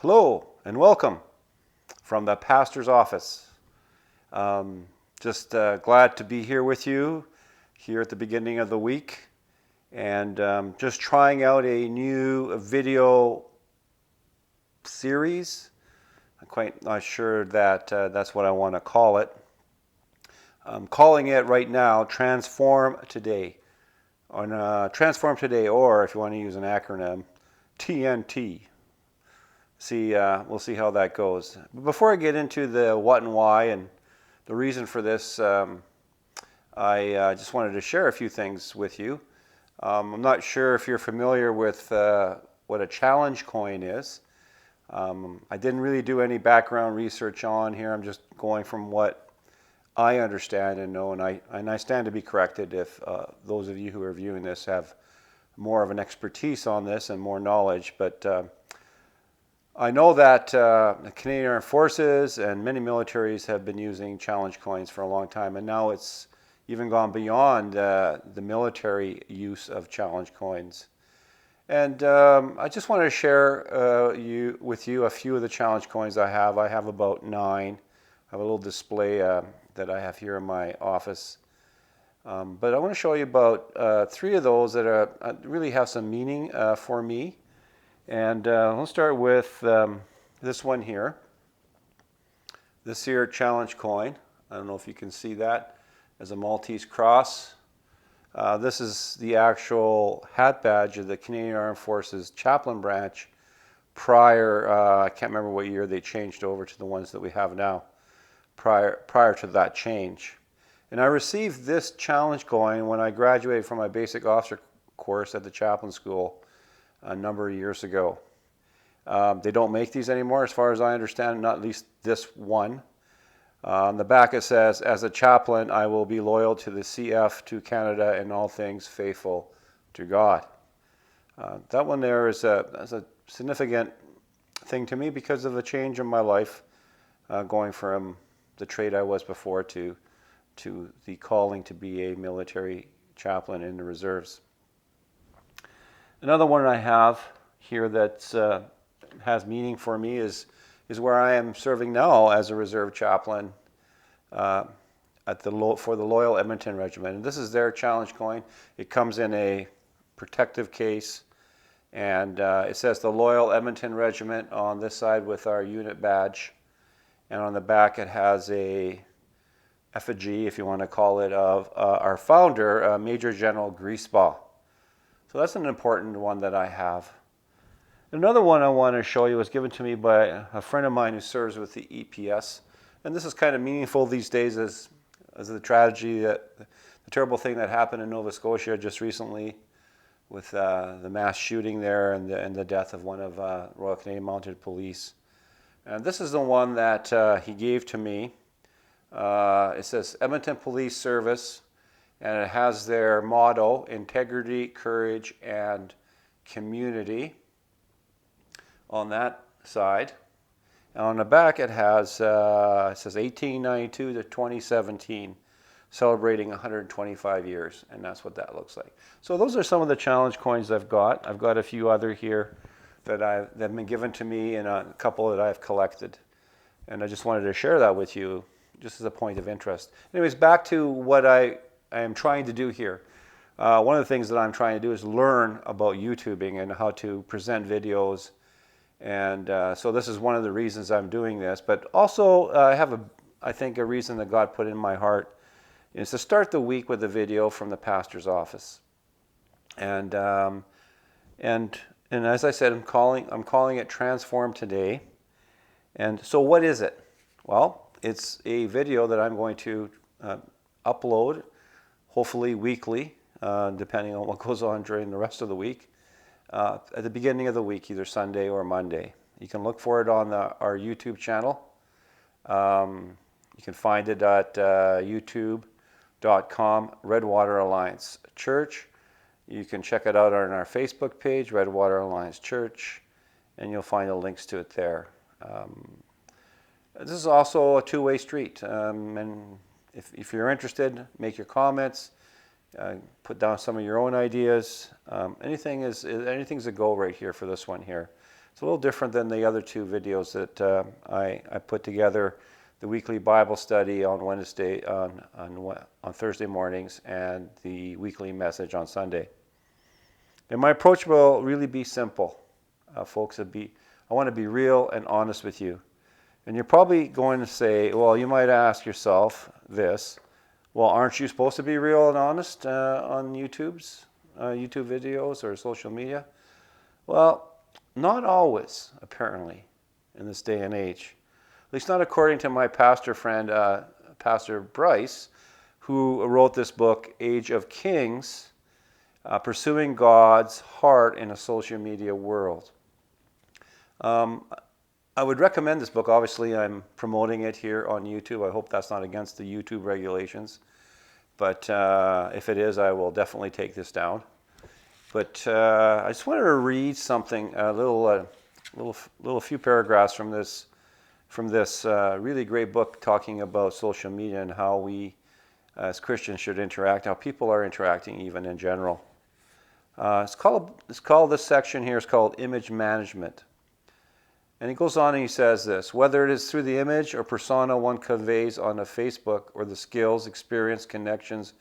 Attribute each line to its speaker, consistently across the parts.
Speaker 1: Hello and welcome from the pastor's office. Just glad to be here with you here at the beginning of the week and just trying out a new video series. I'm quite not sure that that's what I want to call it. I'm calling it right now Transform Today. Transform Today, or if you want to use an acronym, TNT. We'll see how that goes. Before I get into the what and why and the reason for this, I just wanted to share a few things with you. I'm not sure if you're familiar with what a challenge coin is. I didn't really do any background research on here. I'm just going from what I understand and know, and I stand to be corrected if those of you who are viewing this have more of an expertise on this and more knowledge. But I know that the Canadian Armed Forces and many militaries have been using challenge coins for a long time, and now it's even gone beyond the military use of challenge coins. And I just wanted to share with you a few of the challenge coins I have. I have about 9. I have a little display that I have here in my office. But I want to show you about 3 of those that really have some meaning for me. And let's start with this one here. This here challenge coin. I don't know if you can see that as a Maltese cross. This is the actual hat badge of the Canadian Armed Forces Chaplain branch prior, I can't remember what year they changed over to the ones that we have now, prior to that change. And I received this challenge coin when I graduated from my basic officer course at the chaplain school a number of years ago. They don't make these anymore as far as I understand, not at least this one. On the back it says, "As a chaplain, I will be loyal to the CF, to Canada, and all things faithful to God." That one there is a significant thing to me because of the change in my life, going from the trade I was before to the calling to be a military chaplain in the reserves. Another one I have here that has meaning for me is where I am serving now as a reserve chaplain for the Loyal Edmonton Regiment. And this is their challenge coin. It comes in a protective case, and it says the Loyal Edmonton Regiment on this side with our unit badge, and on the back it has a effigy, if you want to call it, of our founder, Major General Griesbaugh. So that's an important one that I have. Another one I want to show you was given to me by a friend of mine who serves with the EPS. And this is kind of meaningful these days as the tragedy, the terrible thing that happened in Nova Scotia just recently with the mass shooting there and the death of one of Royal Canadian Mounted Police. And this is the one that he gave to me. It says Edmonton Police Service, and it has their motto, integrity, courage, and community on that side. And on the back it has, it says 1892 to 2017, celebrating 125 years, and that's what that looks like. So those are some of the challenge coins I've got. I've got a few other here that have been given to me and a couple that I've collected. And I just wanted to share that with you just as a point of interest. Anyways, back to what I am trying to do here. One of the things that I'm trying to do is learn about YouTubing and how to present videos. And so this is one of the reasons I'm doing this. But also I have, I think, a reason that God put in my heart is to start the week with a video from the pastor's office. And as I said, I'm calling it Transform Today. And so what is it? Well, it's a video that I'm going to upload, hopefully weekly, depending on what goes on during the rest of the week, at the beginning of the week, either Sunday or Monday. You can look for it on our YouTube channel. You can find it at youtube.com, Redwater Alliance Church. You can check it out on our Facebook page, Redwater Alliance Church, and you'll find the links to it there. This is also a two-way street, and if you're interested, make your comments, put down some of your own ideas. Anything's a go right here for this one here. It's a little different than the other two videos that I put together, the weekly Bible study on Thursday mornings and the weekly message on Sunday. And my approach will really be simple, folks. I want to be real and honest with you. And you're probably going to say, well, you might ask yourself this, well, aren't you supposed to be real and honest on YouTube videos or social media? Well, not always, apparently, in this day and age. At least not according to my pastor friend, Pastor Bryce, who wrote this book, Age of Kings, Pursuing God's Heart in a Social Media World. I would recommend this book. Obviously, I'm promoting it here on YouTube. I hope that's not against the YouTube regulations. But if it is, I will definitely take this down. But I just wanted to read something, a few paragraphs from this really great book talking about social media and how we as Christians should interact, how people are interacting even in general. This section here is called Image Management. And he goes on and he says this: whether it is through the image or persona one conveys on a Facebook, or the skills, experience, connections,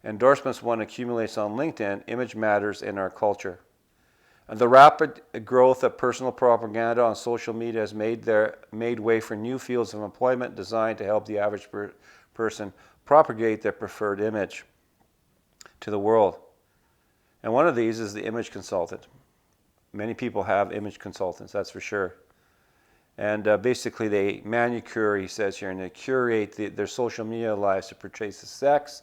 Speaker 1: endorsements one accumulates on LinkedIn, image matters in our culture. And the rapid growth of personal propaganda on social media has made way for new fields of employment designed to help the average person propagate their preferred image to the world. And one of these is the image consultant. Many people have image consultants, that's for sure. And basically they manicure, he says here, and they curate their social media lives to portray success,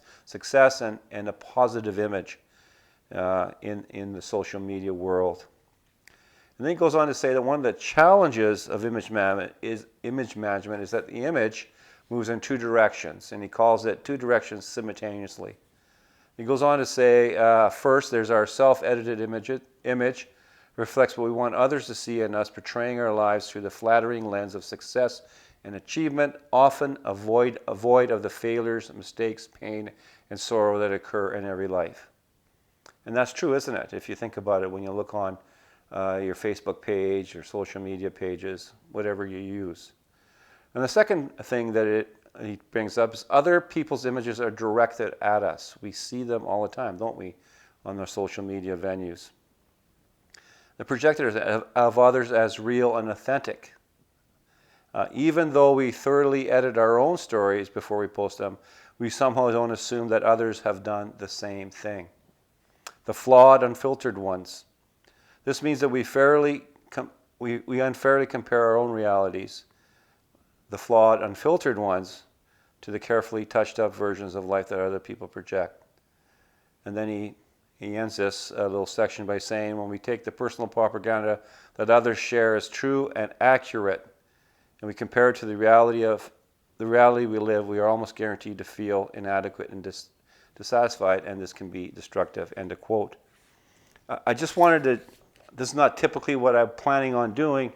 Speaker 1: and a positive image in the social media world. And then he goes on to say that one of the challenges of image management is that the image moves in two directions, and he calls it two directions simultaneously. He goes on to say, first, there's our self-edited image reflects what we want others to see in us, portraying our lives through the flattering lens of success and achievement, often avoid of the failures, mistakes, pain, and sorrow that occur in every life. And that's true, isn't it? If you think about it, when you look on your Facebook page, your social media pages, whatever you use. And the second thing that he brings up is other people's images are directed at us. We see them all the time, don't we, on their social media venues. The projectors of others as real and authentic. Even though we thoroughly edit our own stories before we post them, we somehow don't assume that others have done the same thing. The flawed, unfiltered ones. This means that we unfairly compare our own realities, the flawed, unfiltered ones, to the carefully touched up versions of life that other people project. And then he ends this little section by saying, when we take the personal propaganda that others share as true and accurate, and we compare it to the reality we live, we are almost guaranteed to feel inadequate and dissatisfied, and this can be destructive. End of quote. I just wanted to, this is not typically what I'm planning on doing,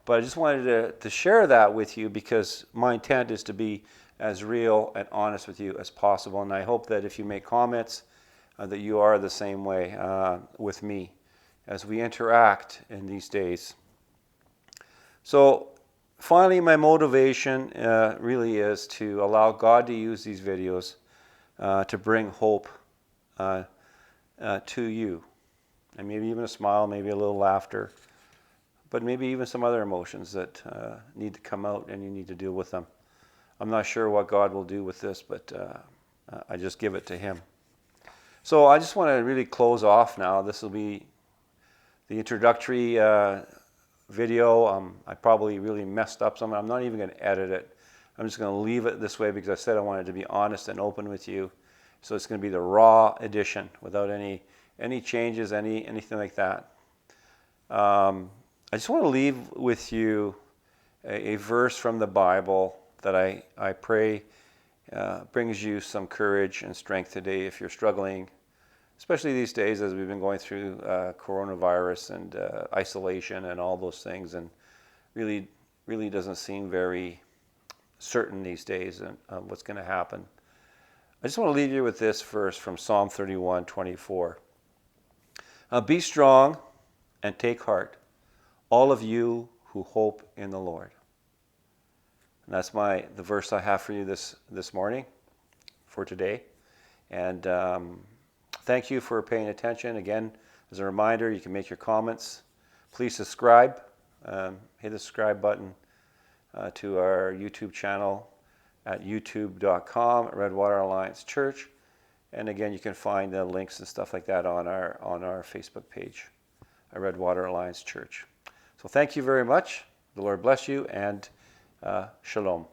Speaker 1: but I just wanted to share that with you because my intent is to be as real and honest with you as possible. And I hope that if you make comments, that you are the same way with me as we interact in these days. So finally, my motivation really is to allow God to use these videos to bring hope to you. And maybe even a smile, maybe a little laughter, but maybe even some other emotions that need to come out and you need to deal with them. I'm not sure what God will do with this, but I just give it to Him. So I just want to really close off now. This will be the introductory video. I probably really messed up some. I'm not even going to edit it. I'm just going to leave it this way because I said I wanted to be honest and open with you. So it's going to be the raw edition without any changes, anything like that. I just want to leave with you a verse from the Bible that I pray brings you some courage and strength today if you're struggling, especially these days as we've been going through coronavirus and isolation and all those things, and really doesn't seem very certain these days what's going to happen. I just want to leave you with this verse from Psalm 31:24. Be strong and take heart, all of you who hope in the Lord. And that's the verse I have for you this morning, for today. And thank you for paying attention. Again, as a reminder, you can make your comments. Please subscribe. Hit the subscribe button to our YouTube channel at youtube.com, Redwater Alliance Church. And again, you can find the links and stuff like that on our Facebook page, Redwater Alliance Church. So thank you very much. The Lord bless you, and shalom.